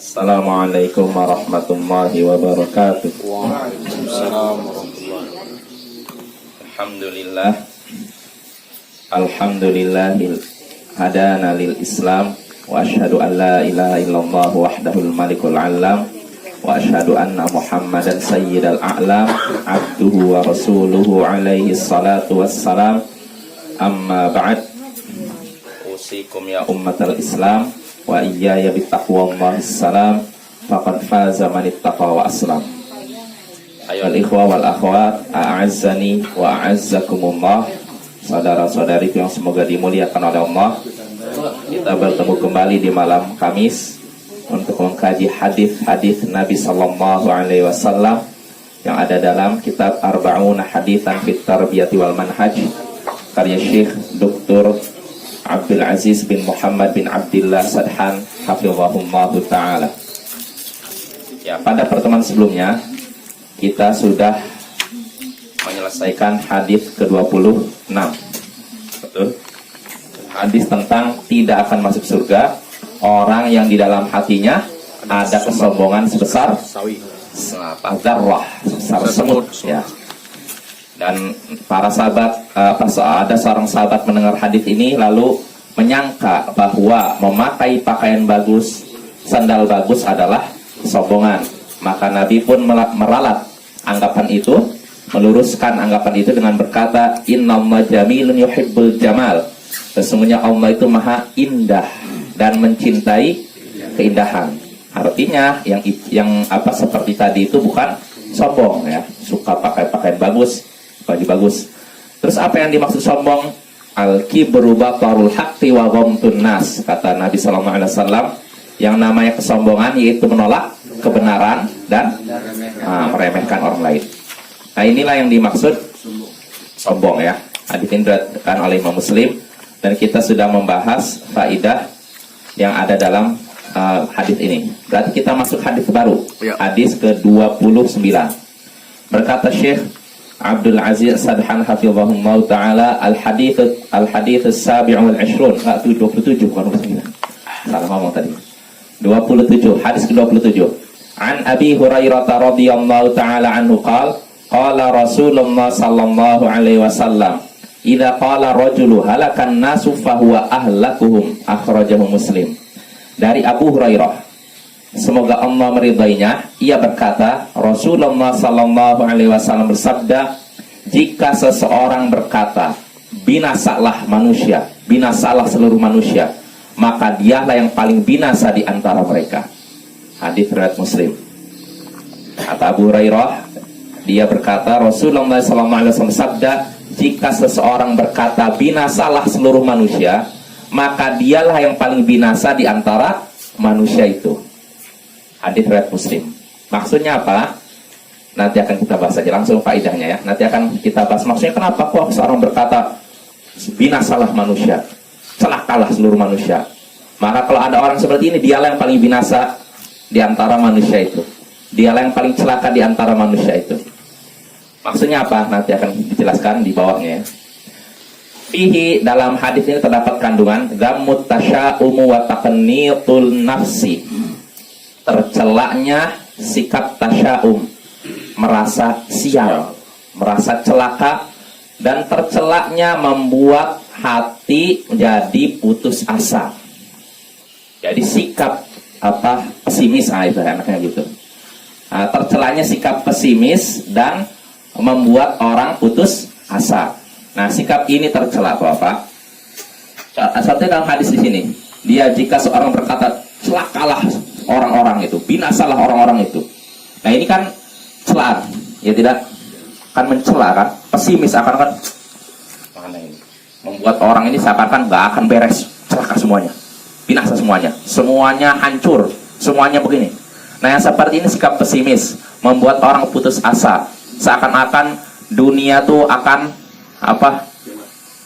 Assalamualaikum warahmatullahi wabarakatuh. Waalaikumsalam warahmatullahi wabarakatuh. Alhamdulillah. Alhamdulillahil hadana lil Islam wa asyhadu an la ilaha illallah wahdahul malikul alam wa asyhadu anna Muhammadan sayyidal a'lam abduhu wa rasuluhu alaihi salatu wassalam. Amma ba'd. Usikum ya ummatal Islam wa iyaya bittaqwallahi salam faqad faza man ittaqa wa aslam. Ayohal ikhwa wal akhwat, a'azzani wa a'azzakumullah. Saudara-saudariku yang semoga dimuliakan oleh Allah, kita bertemu kembali di malam Kamis untuk mengkaji hadis-hadis Nabi sallallahu alaihi wasallam yang ada dalam kitab Arba'una Haditsan fit Tarbiyati wal Manhaj karya Syekh Dr. Abdul Aziz bin Muhammad bin Abdullah Sadhan hafizahullah ta'ala. Ya, pada pertemuan sebelumnya kita sudah menyelesaikan hadis ke-26. Betul? Hadis tentang tidak akan masuk surga orang yang di dalam hatinya ada kesombongan sebesar zarrah, sebesar semut, ya. Dan para sahabat, ada seorang sahabat mendengar hadis ini lalu menyangka bahwa memakai pakaian bagus, sandal bagus adalah kesombongan. Maka Nabi pun meralat anggapan itu, meluruskan anggapan itu dengan berkata, Innallaha jamilun yuhibbul jamal. Sesungguhnya Allah itu maha indah dan mencintai keindahan. Artinya yang apa seperti tadi itu bukan sombong, ya, suka pakai pakaian bagus, baju bagus. Terus apa yang dimaksud sombong? Al-kibru batarul haqqi wa ghamtun nas. Kata Nabi sallallahu alaihi wasallam, yang namanya kesombongan yaitu menolak kebenaran dan meremehkan orang lain. Nah, inilah yang dimaksud sombong, ya. Hadis ini diriwayatkan oleh Imam Muslim dan kita sudah membahas faidah yang ada dalam hadis ini. Berarti kita masuk hadis baru, hadis ke-29. Berkata Syekh Abdul Aziz Sadhan hafizahullah ta'ala, al-hadits as-sabi'u wal 'ishrun, 27 bukan 29. Salah ngomong tadi. 27, hadis ke-27. An Abi Hurairah radhiyallahu ta'ala anhu qala Rasulullah sallallahu alaihi wasallam, idza qala rajulu halakan nasu fahuwa ahlakuhum, akhrajahu Muslim. Dari Abu Hurairah, semoga Allah meridainya, ia berkata, Rasulullah sallallahu alaihi wasallam bersabda, jika seseorang berkata, binasalah manusia, binasalah seluruh manusia, maka dialah yang paling binasa di antara mereka. Hadis riwayat Muslim. Kata Abu Hurairah, dia berkata, Rasulullah sallallahu alaihi wasallam bersabda, jika seseorang berkata binasalah seluruh manusia, maka dialah yang paling binasa di antara manusia itu. Hadis riwayat Muslim. Maksudnya apa? Nanti akan kita bahas saja langsung faidahnya, ya. Nanti akan kita bahas maksudnya kenapa kok seorang berkata binasalah manusia, celakalah seluruh manusia. Maka kalau ada orang seperti ini, dialah yang paling binasa di antara manusia itu. Dialah yang paling celaka di antara manusia itu. Maksudnya apa? Nanti akan dijelaskan di bawahnya, ya. Fihi, dalam hadis ini terdapat kandungan dhammut tasya'umu wa taqnitul nafsi, tercelaknya sikap tasya'um, merasa sial, merasa celaka, dan tercelaknya membuat hati menjadi putus asa. Jadi sikap pesimis, itu anaknya gitu. Tercelaknya sikap pesimis dan membuat orang putus asa. Nah, sikap ini tercela Bapak. Satunya dalam hadis di sini, dia jika seorang berkata celakalah orang-orang itu, binasalah orang-orang itu. Nah, ini kan celaan, ya tidak? Kan mencela, kan? Pesimis akan mana ini? Membuat orang ini seakan-akan gak akan beres, celaka semuanya, binasa semuanya, semuanya hancur, semuanya begini. Nah, yang seperti ini sikap pesimis, membuat orang putus asa, seakan-akan dunia tuh akan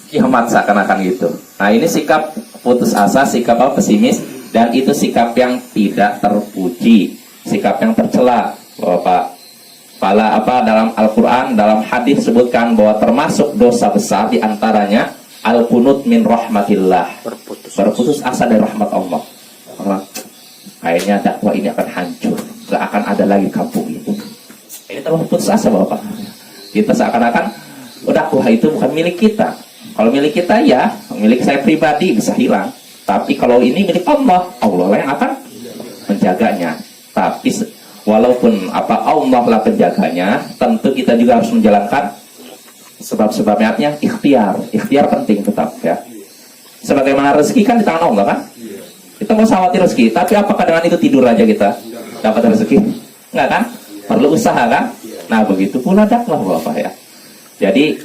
kiamat, seakan-akan gitu. Nah, ini sikap putus asa, sikap pesimis, dan itu sikap yang tidak terpuji, sikap yang tercela, Bapak. Dalam Al-Quran, dalam hadis sebutkan bahwa termasuk dosa besar diantaranya al-qunut min rahmatillah, berputus asa dari rahmat Allah. kayaknya dakwah ini akan hancur, nggak akan ada lagi kampung ini. Ini terlalu putus asa Bapak. Kita seakan-akan dakwah itu bukan milik kita. Kalau milik kita ya, milik saya pribadi bisa hilang. Tapi kalau ini milik Allah, Allah lah yang akan menjaganya. Tapi walaupun Allah lah penjaganya, tentu kita juga harus menjalankan sebab-sebabnya. Ikhtiar penting tetap ya. Sebagaimana rezeki kan di tangan Allah kan. Kita mau khawatir rezeki, tapi apakah dengan itu tidur aja kita dapat rezeki? Enggak kan? Perlu usaha kan? Nah begitu pula dakwah Bapak ya. Jadi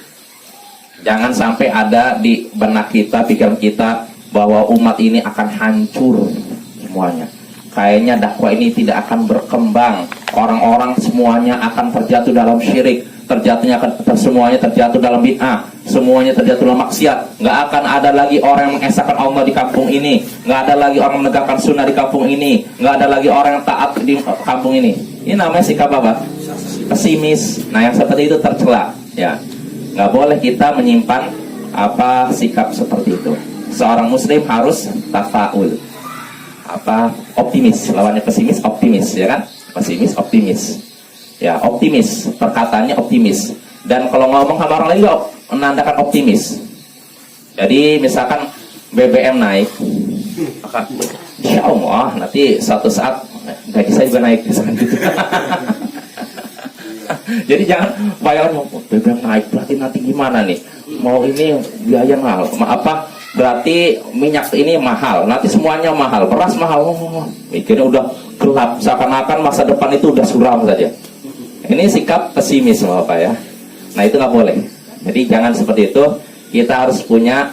jangan sampai ada di benak kita, pikiran kita bahwa umat ini akan hancur semuanya. Kayaknya dakwah ini tidak akan berkembang. Orang-orang semuanya akan terjatuh dalam syirik, semuanya terjatuh dalam bid'ah, semuanya terjatuh dalam maksiat. Nggak akan ada lagi orang yang mengesahkan Allah di kampung ini. Nggak ada lagi orang menegakkan sunnah di kampung ini. Nggak ada lagi orang yang taat di kampung ini. Ini namanya sikap apa? Pesimis. Nah yang seperti itu tercela. Ya, nggak boleh kita menyimpan sikap seperti itu. Seorang muslim harus tafaul, optimis. Lawannya pesimis, optimis, ya kan? Pesimis, optimis. Ya, optimis, perkataannya optimis. Dan kalau ngomong sama orang lain juga menandakan optimis. Jadi misalkan BBM naik, maka insya Allah nanti suatu saat gaji saya juga naik, misalkan gitu. Jadi jangan bayangkan BBM naik berarti nanti gimana nih? Mau ini biaya mahal, berarti minyak ini mahal, nanti semuanya mahal, beras mahal, mikirnya udah gelap, seakan-akan masa depan itu udah suram saja. Ini sikap pesimis Bapak ya. Nah itu nggak boleh. Jadi jangan seperti itu. Kita harus punya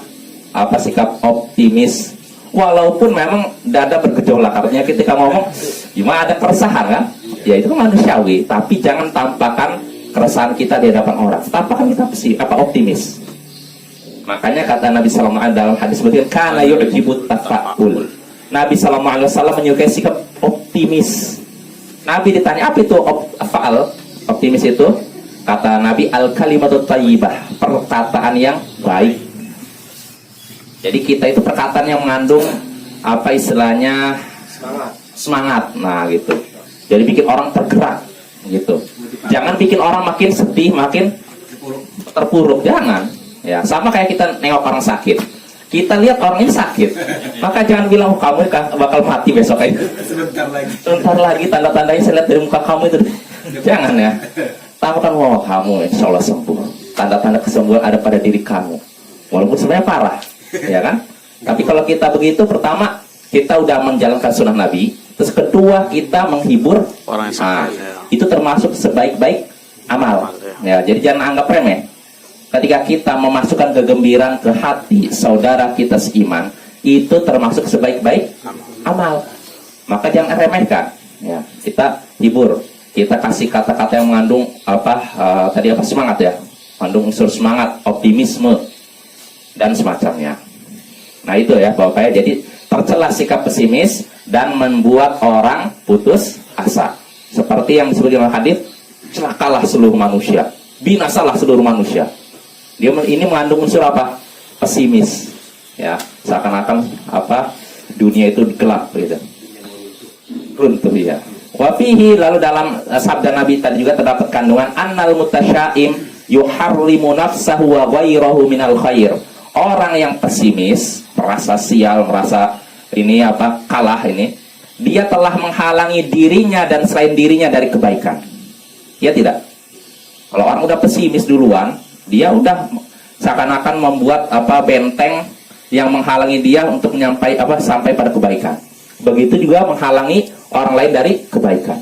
sikap optimis. Walaupun memang dada bergejolak, artinya ketika ngomong gimana ada keresahan kan? Ya itu kan manusiawi. Tapi jangan tampakkan keresahan kita di hadapan orang. Tampakkan kita optimis. Makanya kata Nabi Sallallahu Alaihi Wasallam dalam hadis begini, kana yu'jibut tafa'ul. Nabi Sallallahu Alaihi Wasallam menyukai sikap optimis. Nabi ditanya apa itu optimis itu? Kata Nabi, al kalimatut thayyibah, perkataan yang baik. Jadi kita itu perkataan yang mengandung istilahnya semangat. Nah gitu. Jadi bikin orang tergerak gitu. Jangan bikin orang makin sedih, makin terpuruk. Jangan. Ya, sama kayak kita nengok orang sakit. Kita lihat orang ini sakit, maka jangan bilang kamu bakal mati besok aja. Sebentar lagi tanda-tandanya saya lihat dari muka kamu itu. Jangan ya. Tampakkan kamu insya Allah sembuh. Tanda-tanda kesembuhan ada pada diri kamu. Walaupun sebenarnya parah, ya kan? Tapi kalau kita begitu, pertama kita udah menjalankan sunnah Nabi. Terus kedua kita menghibur orang yang sakit. Itu termasuk sebaik-baik amal. Ya, jadi jangan anggap remeh. Ketika kita memasukkan kegembiraan ke hati saudara kita seiman, itu termasuk sebaik-baik amal. Maka jangan remehkan. Ya, kita hibur, kita kasih kata-kata yang mengandung semangat ya, mengandung unsur semangat, optimisme dan semacamnya. Nah itu ya Bapak ya. Jadi tercela sikap pesimis dan membuat orang putus asa. Seperti yang disebut dalam hadis, celakalah seluruh manusia, binasalah seluruh manusia. Dia ini mengandung unsur apa? Pesimis. Ya, seakan-akan dunia itu gelap gitu. Runtuh ya. Wa fihi, lalu dalam sabda Nabi tadi juga terdapat kandungan annal mutasyaim yuharrimu nafsahu wa ghairahu minal khair. Orang yang pesimis, merasa sial, merasa kalah ini, dia telah menghalangi dirinya dan selain dirinya dari kebaikan. Ya tidak? Kalau orang udah pesimis duluan, dia udah seakan-akan membuat benteng yang menghalangi dia untuk sampai pada kebaikan. Begitu juga menghalangi orang lain dari kebaikan.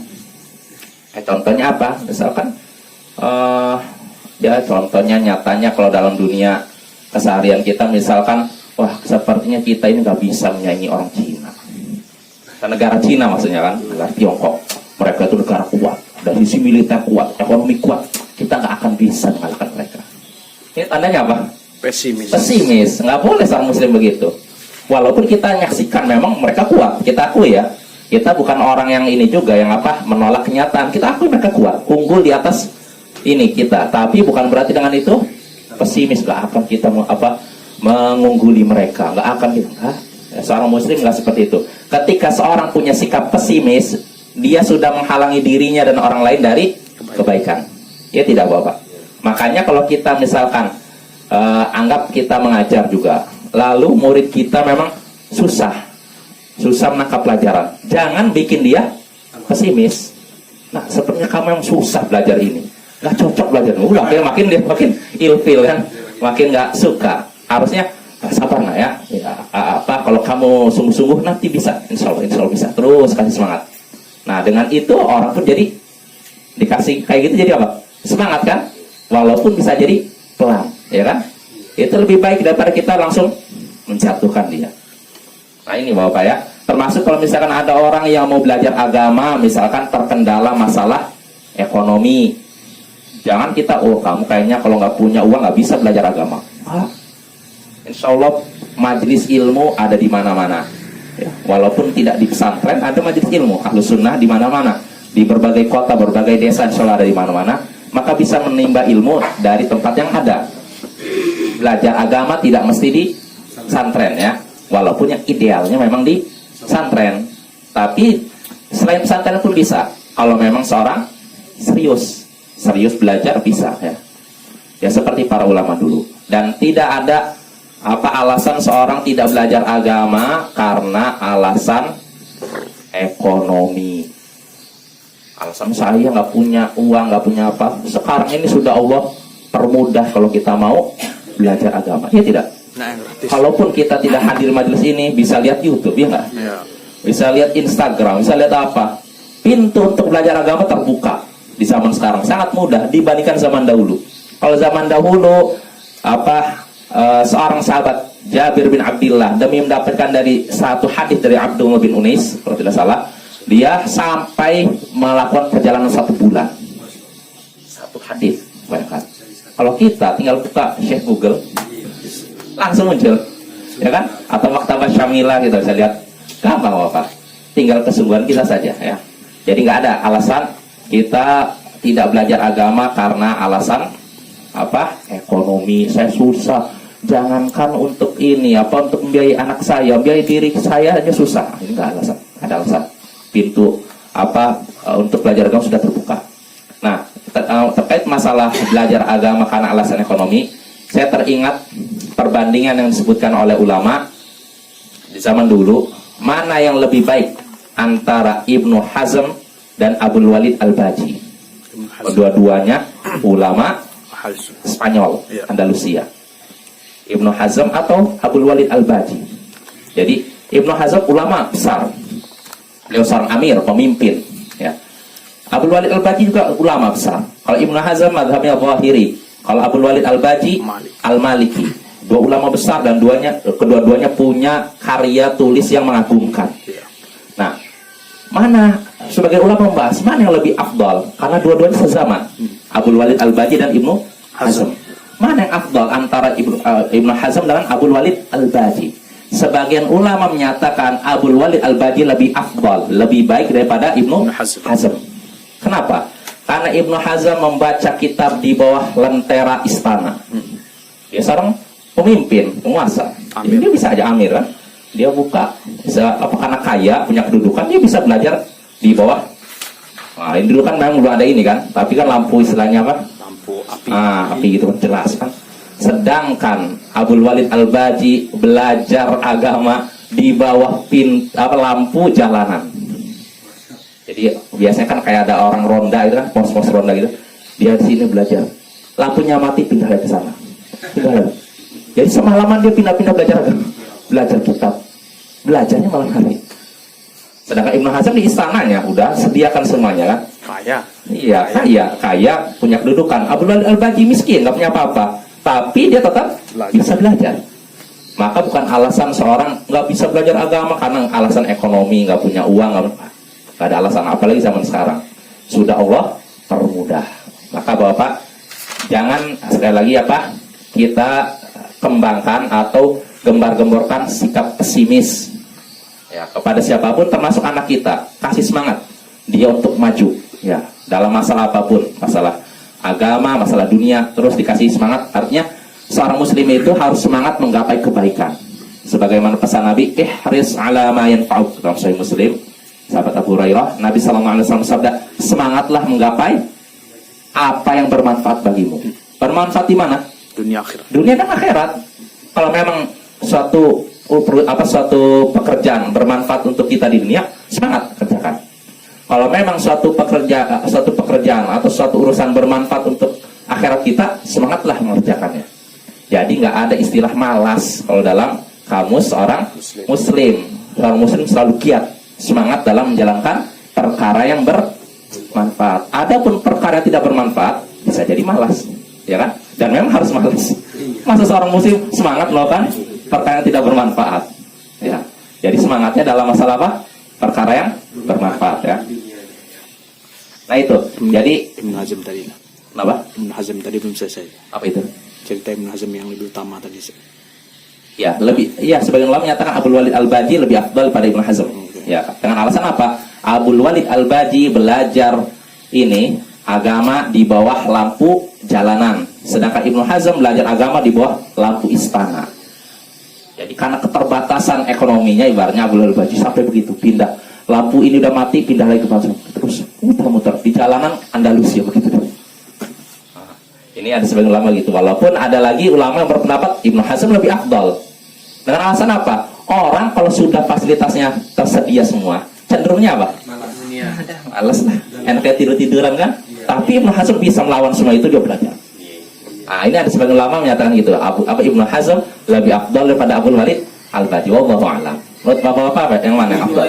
Contohnya apa? Misalkan contohnya nyatanya kalau dalam dunia keseharian kita, misalkan sepertinya kita ini nggak bisa menyaingi orang Cina. Negara Cina maksudnya kan, negara Tiongkok. Mereka itu negara kuat, dari sisi militer kuat, ekonomi kuat. Kita nggak akan bisa mengalahkan mereka. Ini tandanya apa? Pesimis. Nggak boleh seorang muslim begitu. Walaupun kita menyaksikan memang mereka kuat, kita akui ya. Kita bukan orang yang ini juga yang menolak kenyataan. Kita akui mereka kuat, unggul di atas ini kita. Tapi bukan berarti dengan itu pesimis. Nggak akan kita mengungguli mereka. Nggak akan kita. Ya, seorang muslim nggak seperti itu. Ketika seorang punya sikap pesimis, dia sudah menghalangi dirinya dan orang lain dari kebaikan. Ya tidak Bapak. Makanya kalau kita misalkan anggap kita mengajar juga, lalu murid kita memang susah menangkap pelajaran, jangan bikin dia pesimis. Nah, sepertinya kamu yang susah belajar ini, nggak cocok belajar. Udah, ya makin ilfil kan, makin nggak suka. Harusnya sabar nak ya. Kalau kamu sungguh-sungguh nanti bisa, insya Allah bisa. Terus kasih semangat. Nah, dengan itu orang pun jadi dikasih kayak gitu jadi apa? Semangat kan? Walaupun bisa jadi pelan, ya kan? Itu lebih baik daripada kita langsung menjatuhkan dia. Nah ini Bapak ya, termasuk kalau misalkan ada orang yang mau belajar agama, misalkan terkendala masalah ekonomi, jangan kita, kamu kayaknya kalau nggak punya uang nggak bisa belajar agama. Insya Allah majelis ilmu ada di mana-mana. Ya, walaupun tidak di pesantren, ada majelis ilmu Ahlus Sunnah di mana-mana, di berbagai kota, berbagai desa, insya Allah ada di mana-mana. Maka bisa menimba ilmu dari tempat yang ada. Belajar agama tidak mesti di pesantren ya. Walaupun yang idealnya memang di pesantren, tapi selain pesantren pun bisa. Kalau memang seorang serius belajar bisa ya. Ya seperti para ulama dulu. Dan tidak ada alasan seorang tidak belajar agama karena alasan ekonomi. Alasan saya nggak punya uang, nggak punya apa. Sekarang ini sudah Allah permudah kalau kita mau belajar agama. Ya tidak. Kalaupun kita tidak hadir majelis ini, bisa lihat YouTube ya nggak? Ya. Bisa lihat Instagram, bisa lihat apa? Pintu untuk belajar agama terbuka di zaman sekarang, sangat mudah dibandingkan zaman dahulu. Kalau zaman dahulu seorang sahabat Jabir bin Abdullah demi mendapatkan dari satu hadis dari Abdullah bin Unais kalau tidak salah, dia sampai melakukan perjalanan 1 bulan. Satu hadis, bayangkan. Kalau kita tinggal buka Syekh Google, langsung muncul, ya kan? Atau Maktabah Syamilah gitu, saya lihat gampang Bapak. Tinggal kesungguhan kita saja ya. Jadi nggak ada alasan kita tidak belajar agama karena alasan ekonomi. Saya susah. Jangankan untuk ini untuk membiayai anak saya, membiayai diri saya aja susah. Ini nggak alasan. Ada alasan. Pintu untuk belajar agama sudah terbuka. Nah, terkait masalah belajar agama karena alasan ekonomi, saya teringat perbandingan yang disebutkan oleh ulama di zaman dulu, mana yang lebih baik antara Ibnu Hazm dan Abdul Walid Al-Baji. Kedua-duanya ulama Spanyol, Andalusia. Ibnu Hazm atau Abdul Walid Al-Baji. Jadi Ibnu Hazm ulama besar, beliau seorang amir, pemimpin ya. Abdul Walid Al-Baji juga ulama besar. Kalau Ibnu Hazm mazhabnya Zahiri, kalau Abdul Walid Al-Baji Al-Maliki. Dua ulama besar dan kedua-duanya punya karya tulis yang mengagumkan. Nah, mana sebagai ulama membahas mana yang lebih afdal? Karena dua-duanya sezaman, Abdul Walid Al-Baji dan Ibnu Hazm. Mana yang afdal antara Ibnu Hazm dengan Abdul Walid Al-Baji? Sebagian ulama menyatakan Abdul Walid Al-Baji lebih afdal, lebih baik daripada Ibnu Hazm. Kenapa? Karena Ibnu Hazm membaca kitab di bawah lentera istana. Dia seorang pemimpin, penguasa. Dia bisa aja amir kan? Dia buka, karena kaya, punya kedudukan, dia bisa belajar di bawah. Nah, ini dulu kan memang belum ada ini kan, tapi kan lampu istilahnya apa? Lampu api. Api gitu kan, jelas kan. Sedangkan Abdul Walid Al-Baji belajar agama di bawah lampu jalanan. Jadi biasanya kan kayak ada orang ronda gitu kan, pos-pos ronda gitu. Dia di sini belajar. Lampunya mati, pindah lagi ke sana. Pindah lagi. Jadi semalaman dia pindah-pindah belajar agama. Belajar kitab. Belajarnya malam hari. Sedangkan Ibnu Hazm di istananya udah sediakan semuanya kan. Kaya. Iya, kaya, punya kedudukan. Abdul Walid Al-Baji miskin, nggak punya apa-apa. Tapi dia tetap bisa belajar. Maka bukan alasan seorang nggak bisa belajar agama karena alasan ekonomi, nggak punya uang, nggak ada alasan. Apalagi zaman sekarang sudah Allah permudah. Maka Bapak jangan sekali lagi kita kembangkan atau gembar-gemborkan sikap pesimis ya kepada siapapun, termasuk anak kita. Kasih semangat dia untuk maju ya dalam masalah apapun, masalah agama, masalah dunia, terus dikasih semangat. Artinya seorang muslim itu harus semangat menggapai kebaikan. Sebagaimana pesan Nabi, ihris ala ma yanfa'uk, dalam Sahih Muslim, sahabat Abu Hurairah, Nabi SAW sabda, semangatlah menggapai apa yang bermanfaat bagimu. Bermanfaat di mana? Dunia akhirat. Dunia dan akhirat. Kalau memang suatu pekerjaan bermanfaat untuk kita di dunia, semangat kerjakan. Kalau memang suatu pekerjaan atau suatu urusan bermanfaat untuk akhirat kita, semangatlah mengerjakannya. Jadi nggak ada istilah malas kalau dalam kamus orang Muslim. Orang Muslim selalu giat, semangat dalam menjalankan perkara yang bermanfaat. Adapun perkara yang tidak bermanfaat bisa jadi malas, ya kan? Dan memang harus malas. Masa seorang Muslim semangat melakukan perkara yang tidak bermanfaat, ya? Jadi semangatnya dalam masalah apa? Perkara yang bermanfaat, ya. Nah itu. Jadi Ibnu Hazm tadi. Kenapa? Ibnu Hazm tadi belum selesai. Apa itu? Cerita Ibnu Hazm yang lebih utama tadi. Ya, sebagian ulama menyatakan Abdul Walid Al-Baji lebih afdal pada Ibnu Hazm. Ya, dengan alasan apa? Abdul Walid Al-Baji belajar ini agama di bawah lampu jalanan, sedangkan Ibnu Hazm belajar agama di bawah lampu istana. Jadi karena keterbatasan ekonominya, ibaratnya Abdul Walid Al-Baji sampai begitu, pindah lampu ini udah mati, pindah lagi ke pasar, terus muter-muter di jalanan Andalusia begitu. Ini ada sebagian ulama gitu. Walaupun ada lagi ulama yang berpendapat Ibnu Hazm lebih afdal. Dengan alasan apa? Orang kalau sudah fasilitasnya tersedia semua, cenderungnya apa? Malas lah. Enak tidur-tiduran kan? Tapi Ibnu Hazm bisa melawan semua itu, dia belajar. Nah, ini ada sebagian ulama menyatakan gitu. Ibnu Hazm lebih afdal daripada Abdul Walid Al-Baji. Wallahu a'lam. Menurut bapak-bapak yang mana yang afdal?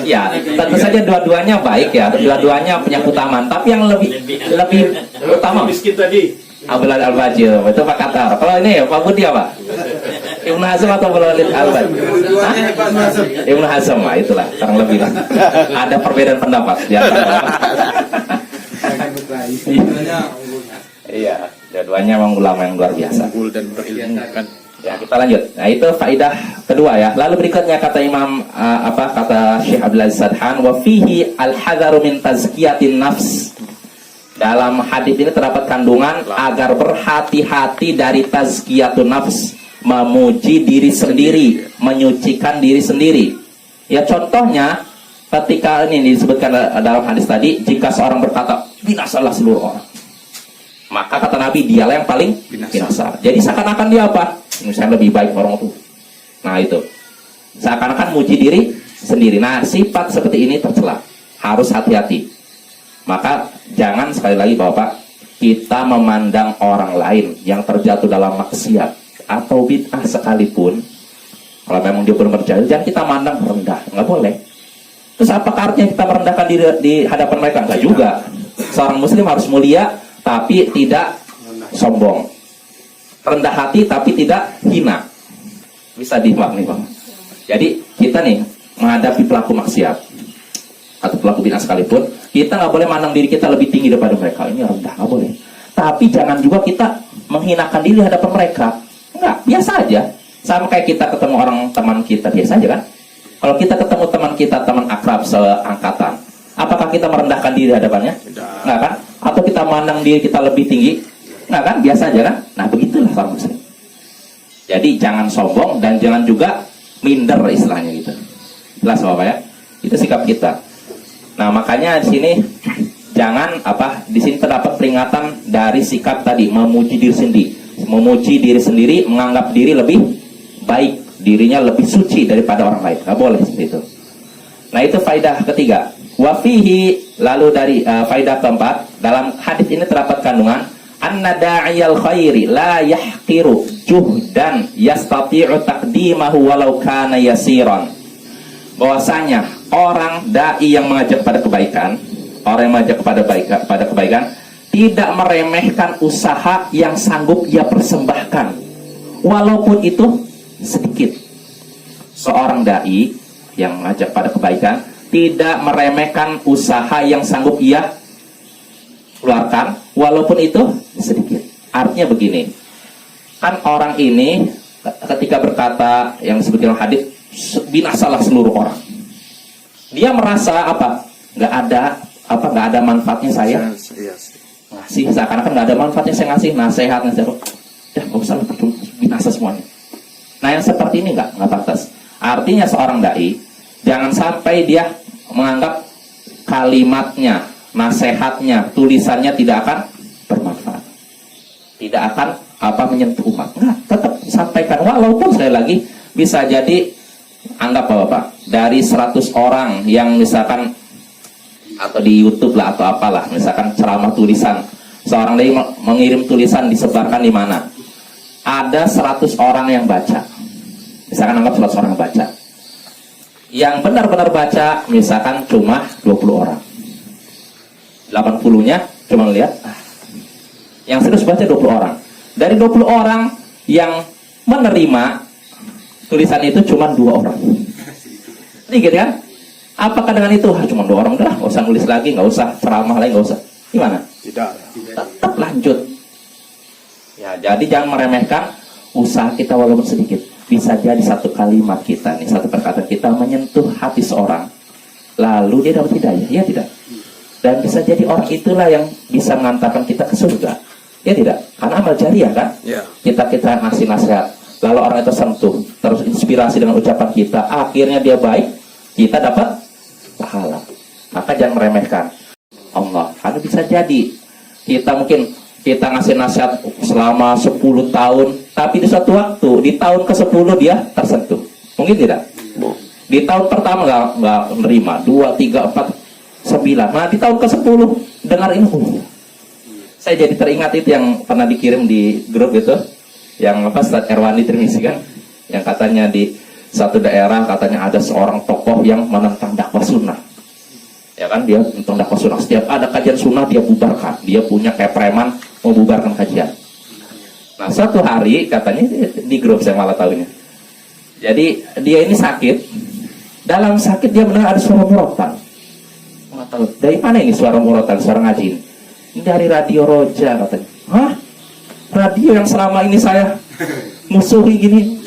Ya, tentu saja dua-duanya baik ya. Dua-duanya punya keutamaan. Tapi yang lebih utama Abdul Walid Al-Baji. Itu Pak Qatar. Kalau ini Pak Budi apa? Ibnu Hazm atau Abdul Walid Al-Baji? Ibnu Hazm, itulah kurang lebih lah. Ada perbedaan pendapat ya. Iya, dua-duanya memang ulama yang luar biasa. Unggul dan berilmu kan. Ya, kita lanjut. Nah, itu faidah kedua ya. Lalu berikutnya kata Imam kata Syekh Abdul Aziz Sadhan, wa fihi al-hadzaru min tazkiyatin nafs. Dalam hadis ini terdapat kandungan agar berhati-hati dari tazkiyatun nafs, memuji diri sendiri, menyucikan diri sendiri. Ya, contohnya ketika ini disebutkan dalam hadis tadi, jika seorang berkata binasalah seluruh orang, maka kata Nabi dialah yang paling binasa. Jadi seakan-akan dia apa? Saya lebih baik orang itu. Nah itu, seakan-akan muji diri sendiri. Nah, sifat seperti ini tercela, harus hati-hati. Maka jangan, sekali lagi Bapak, kita memandang orang lain yang terjatuh dalam maksiat atau bid'ah sekalipun, kalau memang dia belum berjaya, jangan kita mandang rendah, nggak boleh. Terus apakah artinya kita merendahkan diri di hadapan mereka? Enggak juga. Seorang Muslim harus mulia tapi tidak sombong, rendah hati tapi tidak hina. Bisa dipahami, Bang. Jadi kita nih menghadapi pelaku maksiat atau pelaku bid'ah sekalipun, kita nggak boleh mandang diri kita lebih tinggi daripada mereka. Ini rendah, nggak boleh. Tapi jangan juga kita menghinakan diri di hadapan mereka. Enggak, biasa aja. Sama kayak kita ketemu orang teman kita, biasa aja kan? Kalau kita ketemu teman kita, teman akrab seangkatan, apakah kita merendahkan diri di hadapannya? Enggak kan? Atau kita memandang diri kita lebih tinggi? Enggak kan? Biasa aja kan? Nah, begitulah orang Muslim. Jadi jangan sombong dan jangan juga minder, istilahnya gitu. Jelas Bapak ya? Itu sikap kita. Nah, makanya di sini jangan di sini terdapat peringatan dari sikap tadi, memuji diri sendiri. Memuji diri sendiri, menganggap diri lebih baik, dirinya lebih suci daripada orang lain. Nggak boleh seperti itu. Nah, itu faidah ketiga. Wafihi, lalu dari faidah keempat, dalam hadis ini terdapat kandungan anna da'iyal khairi la yahqiru juhdan yastati'u taqdimahu walau kana yasiran. Bahwasanya orang dai yang mengajak pada kebaikan, orang yang mengajak pada kebaikan tidak meremehkan usaha yang sanggup ia persembahkan walaupun itu sedikit. Seorang dai yang mengajak pada kebaikan tidak meremehkan usaha yang sanggup ia keluarkan walaupun itu sedikit. Artinya begini, kan orang ini ketika berkata yang disebutkan hadis binasalah seluruh orang, dia merasa nggak ada manfaatnya saya ngasih, seakan-akan nggak ada manfaatnya saya ngasih nasihatnya, nggak usah binasa semuanya. Nah yang seperti ini nggak pantas. Artinya seorang dai jangan sampai dia menganggap kalimatnya, nasihatnya, tulisannya tidak akan bermanfaat, tidak akan menyentuh umat. Nah, tetap sampaikan, walaupun sekali lagi bisa jadi anggap Bapak dari 100 orang yang misalkan atau di YouTube lah atau apalah, misalkan ceramah tulisan, seorang dai mengirim tulisan disebarkan di mana, ada 100 orang yang baca, misalkan anggap 100 orang yang baca, yang benar-benar baca misalkan cuma 20 orang, 80-nya cuma lihat, yang serius baca 20 orang. Dari 20 orang yang menerima tulisan itu cuma 2 orang. Ini gitu kan? Apakah dengan itu cuma 2 orang dah, nggak usah nulis lagi, nggak usah ceramah lagi, nggak usah? Gimana? Tidak. Tetap lanjut. Ya, jadi jangan meremehkan usaha kita walaupun sedikit. Bisa jadi satu kalimat kita nih, satu perkataan kita menyentuh hati seorang, lalu dia dapat hidayah, ya tidak? Dan bisa jadi orang itulah yang bisa mengantarkan kita ke surga, ya tidak? Karena amal jariah kan? Ya. Kita ngasih nasihat, lalu orang itu sentuh, terus inspirasi dengan ucapan kita, akhirnya dia baik, kita dapat pahala. Maka jangan meremehkan Allah, karena bisa jadi kita ngasih nasihat selama 10 tahun, tapi di suatu waktu, di tahun ke-10 dia tersentuh. Mungkin tidak? Di tahun pertama nggak menerima, 2, 3, 4, 9. Nah, di tahun ke-10 dengar ini, saya jadi teringat itu yang pernah dikirim di grup itu, yang Ustaz Erwandi Tirmizi kan, yang katanya di satu daerah katanya ada seorang tokoh yang menentang dakwah sunnah. Ya kan, dia tentang dakwah sunnah, setiap ada kajian sunnah dia bubarkan, dia punya kayak preman mau bubarkan kajian. Nah suatu hari katanya di grup, saya malah tahunya, jadi dia ini sakit, dalam sakit dia mendengar ada suara murotal. Nggak tahu dari mana ini suara murotal, suara ngaji ini. Ini dari radio Roja katanya. Hah? Radio yang selama ini saya musuhi gini.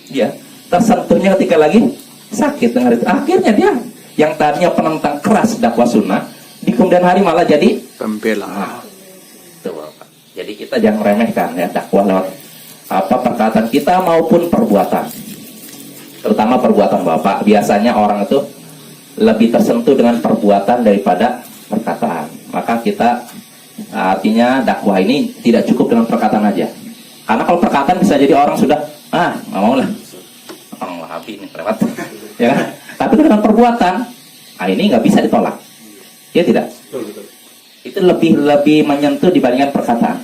Dia tersentuhnya ketika lagi sakit dengar itu. Akhirnya dia yang tadinya penentang keras dakwah sunnah, di kemudian hari malah jadi pembela. Itu Bapak. Jadi kita jangan meremehkan ya dakwah lewat perkataan kita maupun perbuatan. Terutama perbuatan Bapak. Biasanya orang itu lebih tersentuh dengan perbuatan daripada perkataan. Maka kita artinya dakwah ini tidak cukup dengan perkataan aja. Karena kalau perkataan bisa jadi orang sudah nggak mau lah, orang Wahabi ini lewat, ya kan? Tapi dengan perbuatan, ini nggak bisa ditolak, ya tidak? Itu lebih menyentuh dibandingkan perkataan.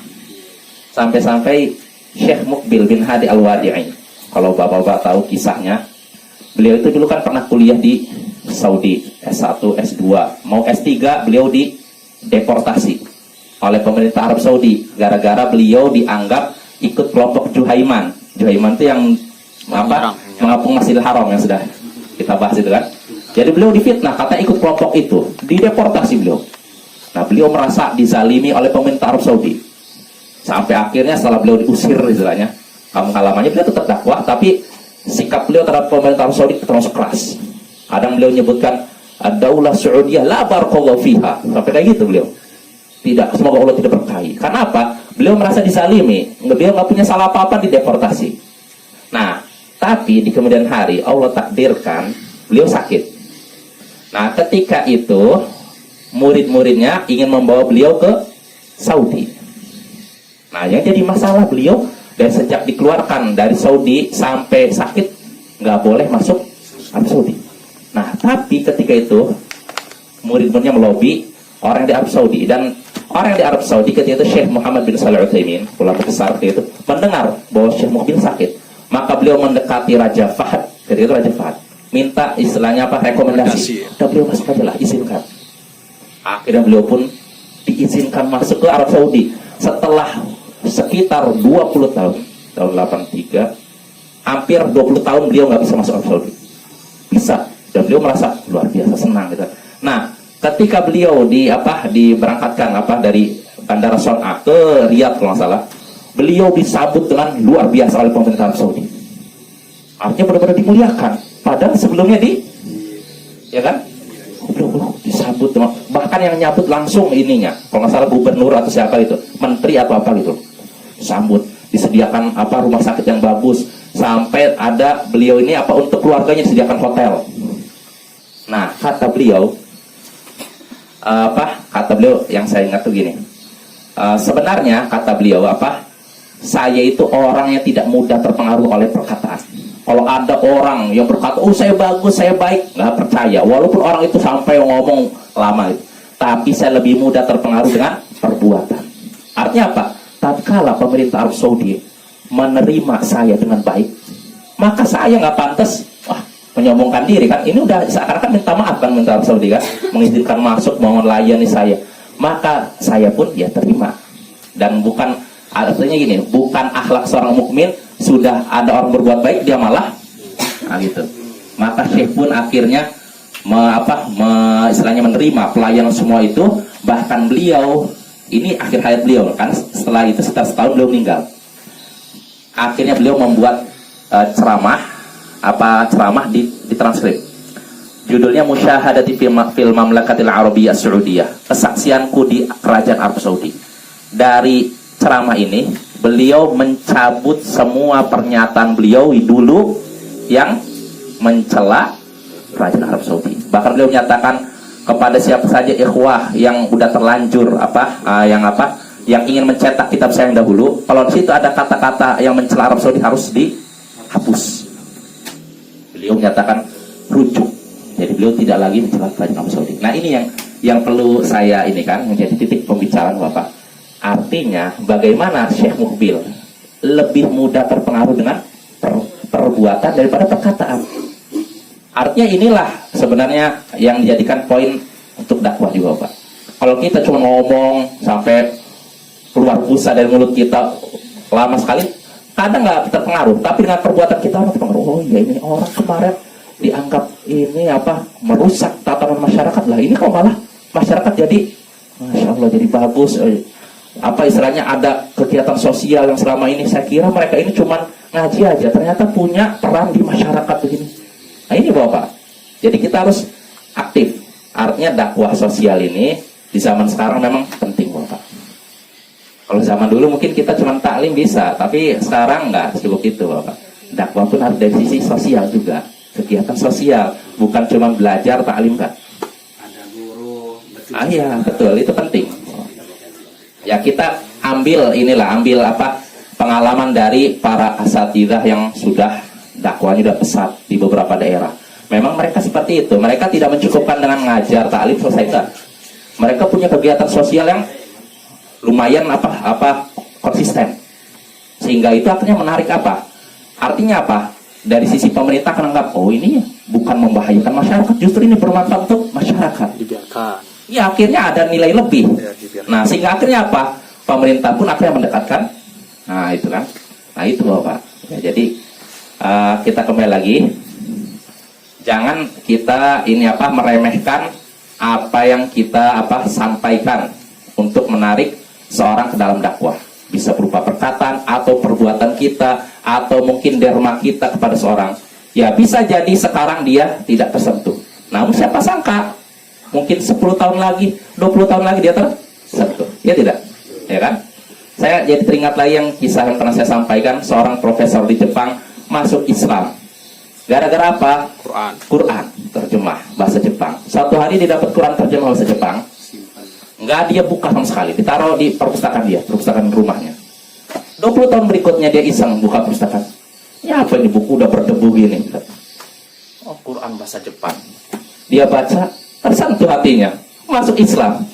Sampai-sampai Syekh Mukbil bin Hadi Al-Wadi'i, kalau bapak-bapak tahu kisahnya, beliau itu dulu kan pernah kuliah di Saudi, S1, S2, mau S3 beliau dideportasi oleh pemerintah Arab Saudi gara-gara beliau dianggap ikut kelompok Juhaiman. Juhaiman itu yang mengapung Masjidil Haram yang sudah kita bahas itu kan. Jadi beliau difitnah, katanya ikut kelompok itu, dideportasi beliau. Nah beliau merasa dizalimi oleh pemerintah Arab Saudi. Sampai akhirnya setelah beliau diusir istilahnya, kampung-halamannya beliau tetap dakwah, tapi sikap beliau terhadap pemerintah Arab Saudi termasuk keras. Kadang beliau menyebutkan Ad-Daulah Saudiyah la barakallahu fiha. Sampai kayak gitu beliau. Tidak, semoga Allah tidak berkahi. Karena apa? Beliau merasa dizalimi. Beliau nggak punya salah apa-apa, dideportasi. Nah, tapi di kemudian hari Allah takdirkan beliau sakit. Nah, ketika itu murid-muridnya ingin membawa beliau ke Saudi. Nah, yang jadi masalah beliau dari sejak dikeluarkan dari Saudi sampai sakit nggak boleh masuk Arab Saudi. Nah, tapi ketika itu murid-muridnya melobi orang di Arab Saudi, dan orang di Arab Saudi ketika itu Syekh Muhammad bin Shalih Al-Utsaimin, ulama besar ketika itu, mendengar bahwa Syekh Mukbil sakit, maka beliau mendekati Raja Fahad, ketika itu Raja Fahad, minta istilahnya rekomendasi. Dan beliau masuk aja lah, izinkan. Akhirnya beliau pun diizinkan masuk ke Arab Saudi setelah sekitar 20 tahun, tahun 83, hampir 20 tahun beliau nggak bisa masuk Arab Saudi. Bisa, dan beliau merasa luar biasa senang gitu. Nah, ketika beliau diberangkatkan dari Bandara Son'a ke Riyadh kalau nggak salah, beliau disambut dengan luar biasa oleh pemerintah Arab Saudi. Artinya benar-benar dimuliakan. Padahal sebelumnya ya kan? Beliau disambut, bahkan yang nyambut langsung ininya, kalau nggak salah gubernur atau siapa itu, menteri atau apa gitu, sambut, disediakan rumah sakit yang bagus, Sampai ada beliau ini apa untuk keluarganya disediakan hotel. Nah, kata beliau yang saya ingat tuh gini. Sebenarnya kata beliau saya itu orang yang tidak mudah terpengaruh oleh perkataan. Kalau ada orang yang berkata, oh saya bagus, saya baik, nggak percaya. Walaupun orang itu sampai ngomong lama itu, tapi saya lebih mudah terpengaruh dengan perbuatan. Artinya apa? Tatkala pemerintah Arab Saudi menerima saya dengan baik, maka saya nggak pantas menyombongkan diri kan. Ini udah seakan-akan minta maaf kan pemerintah Arab Saudi kan, mengizinkan masuk, mau melayani saya. Maka saya pun ya terima. Dan bukan artinya gini, bukan akhlak seorang mukmin sudah ada orang berbuat baik dia malah gitu. Maka Syekh pun akhirnya istilahnya menerima pelayanan semua itu. Bahkan beliau ini akhir hayat beliau kan, setelah itu setelah setahun beliau meninggal. Akhirnya beliau membuat ceramah ditranskrip. Judulnya Musyahadati fil Mamlakatil Arabiyyah Saudiyah, kesaksianku di Kerajaan Arab Saudi. Dari ceramah ini beliau mencabut semua pernyataan beliau dulu yang mencela Kerajaan Arab Saudi. Bahkan beliau menyatakan kepada siapa saja ikhwah yang udah terlanjur yang ingin mencetak kitab saya yang dahulu, kalau di situ ada kata-kata yang mencela Arab Saudi harus dihapus. Beliau menyatakan rujuk. Jadi beliau tidak lagi mencela Kerajaan Arab Saudi. Nah, ini yang perlu saya ini kan menjadi titik pembicaraan Bapak. Artinya bagaimana Syekh Muqbil lebih mudah terpengaruh dengan perbuatan daripada perkataan. Artinya inilah sebenarnya yang dijadikan poin untuk dakwah juga Pak. Kalau kita cuma ngomong sampai keluar busa dari mulut kita lama sekali, kadang nggak terpengaruh. Tapi dengan perbuatan kita orang terpengaruh. Oh iya, ini orang kemarin dianggap ini merusak tatanan masyarakat lah. Ini kok malah masyarakat jadi Masya Allah jadi bagus. Istilahnya ada kegiatan sosial yang selama ini saya kira mereka ini cuma ngaji aja, ternyata punya peran di masyarakat begini. Nah ini Bapak, jadi kita harus aktif. Artinya dakwah sosial ini di zaman sekarang memang penting Bapak. Kalau zaman dulu mungkin kita cuma taklim bisa, tapi sekarang nggak cukup itu Bapak. Dakwah pun harus dari sisi sosial juga, kegiatan sosial, bukan cuma belajar taklim kan. Ada guru. Iya betul, itu penting. Ya kita ambil pengalaman dari para asatidzah yang sudah dakwahnya sudah pesat di beberapa daerah. Memang mereka seperti itu. Mereka tidak mencukupkan dengan ngajar taklim selesai. Mereka punya kegiatan sosial yang lumayan konsisten. Sehingga itu akhirnya menarik Artinya dari sisi pemerintah kan anggap ini bukan membahayakan masyarakat, justru ini bermanfaat untuk masyarakat. Dibiarkan. Ya akhirnya ada nilai lebih. Nah sehingga akhirnya pemerintah pun akhirnya mendekatkan. Nah itu kan. Nah itu Bapak. Ya, jadi kita kembali lagi. Jangan kita meremehkan apa yang kita sampaikan untuk menarik seorang ke dalam dakwah. Bisa berupa perkataan atau perbuatan kita atau mungkin derma kita kepada seorang. Ya bisa jadi sekarang dia tidak tersentuh. Namun siapa sangka mungkin 10 tahun lagi, 20 tahun lagi dia tersentuh. Ya tidak? Ya kan? Saya jadi teringat lagi yang kisah yang pernah saya sampaikan, seorang profesor di Jepang masuk Islam. Gara-gara apa? Quran terjemah bahasa Jepang. Suatu hari dia dapat Quran terjemah bahasa Jepang. Enggak dia buka sama sekali, ditaruh di perpustakaan rumahnya. 20 tahun berikutnya dia iseng buka perpustakaan. Ya apa ini buku udah berdebu gini. Oh, Quran bahasa Jepang. Dia baca, tersentuh hatinya, masuk Islam.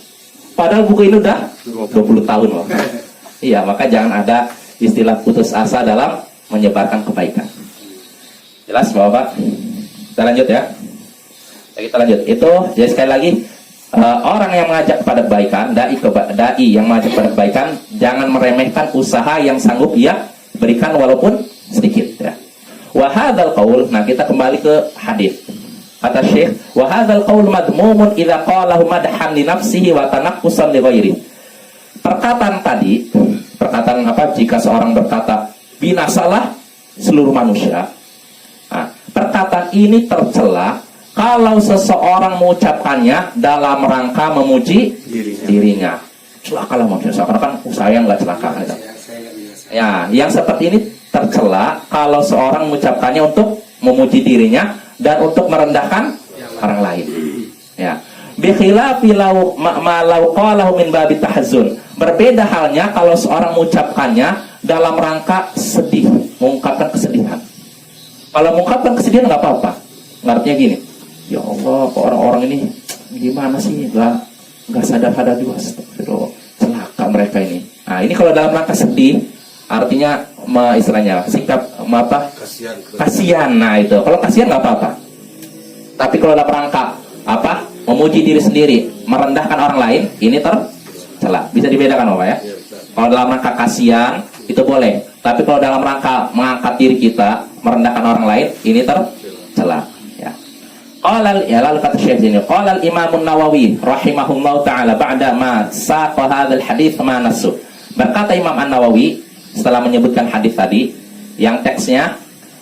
Padahal buku ini udah 20 tahun loh. Iya, maka jangan ada istilah putus asa dalam menyebarkan kebaikan. Jelas Bapak? Kita lanjut ya. Kita lanjut. Itu jadi sekali lagi orang yang mengajak kepada kebaikan, dai yang mengajak kepada kebaikan, jangan meremehkan usaha yang sanggup ia berikan walaupun sedikit ya. Wa hadzal qaul, nah kita kembali ke hadis. Kata Syekh, wa hadzal qaul madmumun idza qalahu madhan li nafsihi wa tanaqqusan li ghairihi. Perkataan tadi, perkataan jika seorang berkata binasalah seluruh manusia. Nah, perkataan ini tercela kalau seseorang mengucapkannya dalam rangka memuji dirinya. Celakalah manusia, seakan-akan saya nggak celaka. Ya, yang seperti ini tercela kalau seorang mengucapkannya untuk memuji dirinya dan untuk merendahkan orang lain. Ya. Bi khilafi law ma law qalahu min babi tahzun. Berbeda halnya kalau seorang mengucapkannya dalam rangka sedih, mengungkapkan kesedihan. Kalau mengungkapkan kesedihan nggak apa-apa. Artinya gini, ya Allah, kok orang-orang ini gimana sih, nggak sadar-sadar juga, celaka mereka ini. Nah, ini kalau dalam rangka sedih, artinya istilahnya sikap apa? Kasihan. Nah itu, kalau kasihan nggak apa-apa. Tapi kalau dalam rangka apa? Memuji diri sendiri, merendahkan orang lain, ini tercela. Bisa dibedakan Bapak ya? Kalau dalam rangka kasihan itu boleh. Tapi kalau dalam rangka mengangkat diri kita, merendahkan orang lain, ini tercela. Ya. Lalu kata Syekh ini, qala al-Imam An-Nawawi rahimahullahu taala ba'da ma saqa hadzal hadits ma nasu. Berkata Imam An-Nawawi setelah menyebutkan hadis tadi yang teksnya,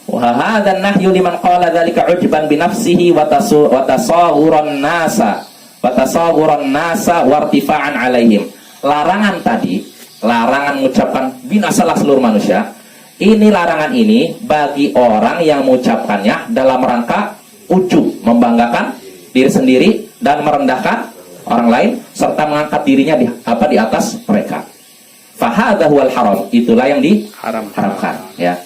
wa hadzal nahyu liman qala dzalika ujban bi nafsihi wa tasawuran nasa wa irtifa'an alaihim. Larangan tadi, larangan mengucapkan binasalah seluruh manusia. Ini larangan ini bagi orang yang mengucapkannya dalam rangka ujub, membanggakan diri sendiri dan merendahkan orang lain serta mengangkat dirinya di atas mereka. Fahadha huwal haram, itulah yang diharamkan ya.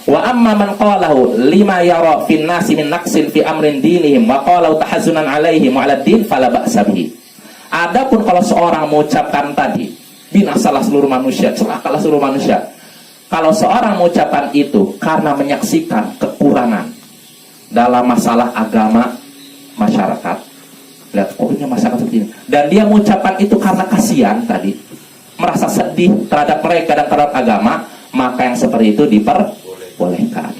Wa amma man qalahu lima yara fin nasi min naqsin fi amrin dinihim wa qalahu tahazzunan alaihim wa 'ala din fala ba'sa bihi. Adapun kalau seorang mengucapkan tadi binasalah seluruh manusia, celakalah seluruh manusia. Kalau seorang mengucapkan itu karena menyaksikan kekurangan dalam masalah agama masyarakat, lihat ini masyarakat seperti ini, dan dia mengucapkan itu karena kasihan tadi, merasa sedih terhadap mereka dan terhadap agama, maka yang seperti itu diperbolehkan.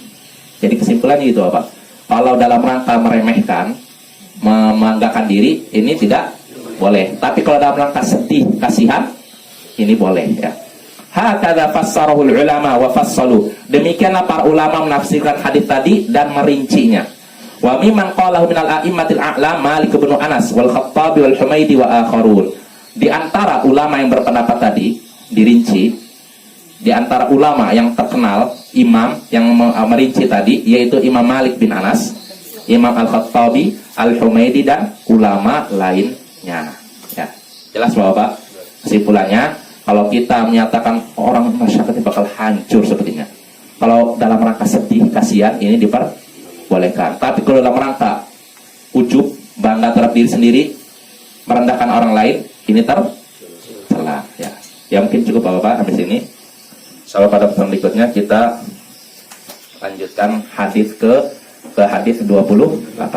Jadi kesimpulannya itu apa? Kalau dalam rangka meremehkan, membanggakan diri, ini tidak boleh. Tapi kalau dalam rangka sedih, kasihan, ini boleh ya. Hakadza fassarahul ulama wa fassalu. Demikianlah para ulama menafsirkan hadis tadi dan merincinya. Wa mimman qalahu minal a'immatil a'lam Malik bin Anas wal Khattabi wal Humaidi wa akharun. Di antara ulama yang berpendapat tadi dirinci, di antara ulama yang terkenal, imam yang merinci tadi, yaitu Imam Malik bin Anas, Imam Al-Khattabi, Al-Humaidi dan ulama lainnya. Ya. Jelas Bapak? Kesimpulannya, kalau kita menyatakan orang masyarakat ini bakal hancur sepertinya, kalau dalam rangka sedih, kasihan, ini diperbolehkan. Tapi kalau dalam rangka ujub, bangga terhadap diri sendiri, merendahkan orang lain, ini tercela ya. Ya mungkin cukup Bapak sampai sini. Insyaallah pada pertemuan berikutnya kita lanjutkan hadis ke hadis 28.